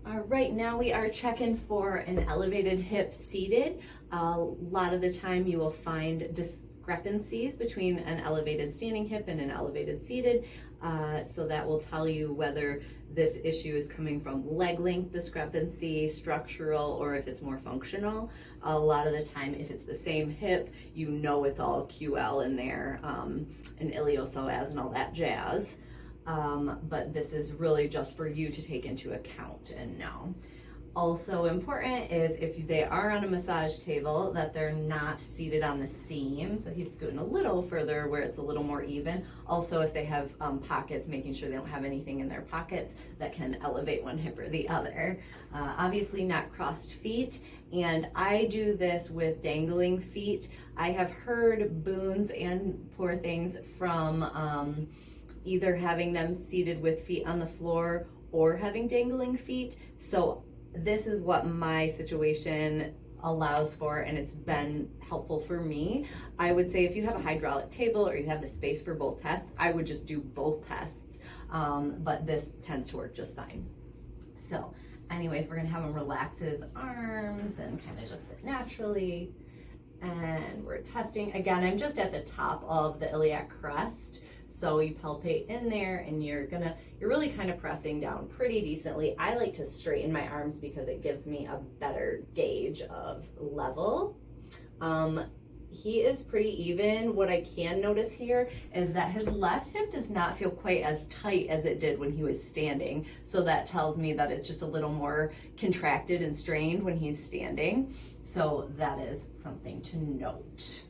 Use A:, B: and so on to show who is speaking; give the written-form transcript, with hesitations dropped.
A: Right now we are checking for an elevated hip seated. A lot of the time you will find discrepancies between an elevated standing hip and an elevated seated. So that will tell you whether this issue is coming from leg length discrepancy, structural, or if it's more functional. A lot of the time, if it's the same hip, you know it's all QL in there, and iliopsoas and all that jazz. But this is really just for you to take into account and know. Also important is if they are on a massage table that they're not seated on the seam. So he's scooting a little further where it's a little more even. Also if they have pockets, making sure they don't have anything in their pockets that can elevate one hip or the other. Obviously not crossed feet. And I do this with dangling feet. I have heard boons and poor things from either having them seated with feet on the floor or having dangling feet. So this is what my situation allows for, and it's been helpful for me. I would say if you have a hydraulic table or you have the space for both tests, I would just do both tests, but this tends to work just fine. So anyways, we're gonna have him relax his arms and kind of just sit naturally. And we're testing, again, I'm just at the top of the iliac crest. So you palpate in there and you're really kind of pressing down pretty decently. I like to straighten my arms because it gives me a better gauge of level. He is pretty even. What I can notice here is that his left hip does not feel quite as tight as it did when he was standing. So that tells me that it's just a little more contracted and strained when he's standing. So that is something to note.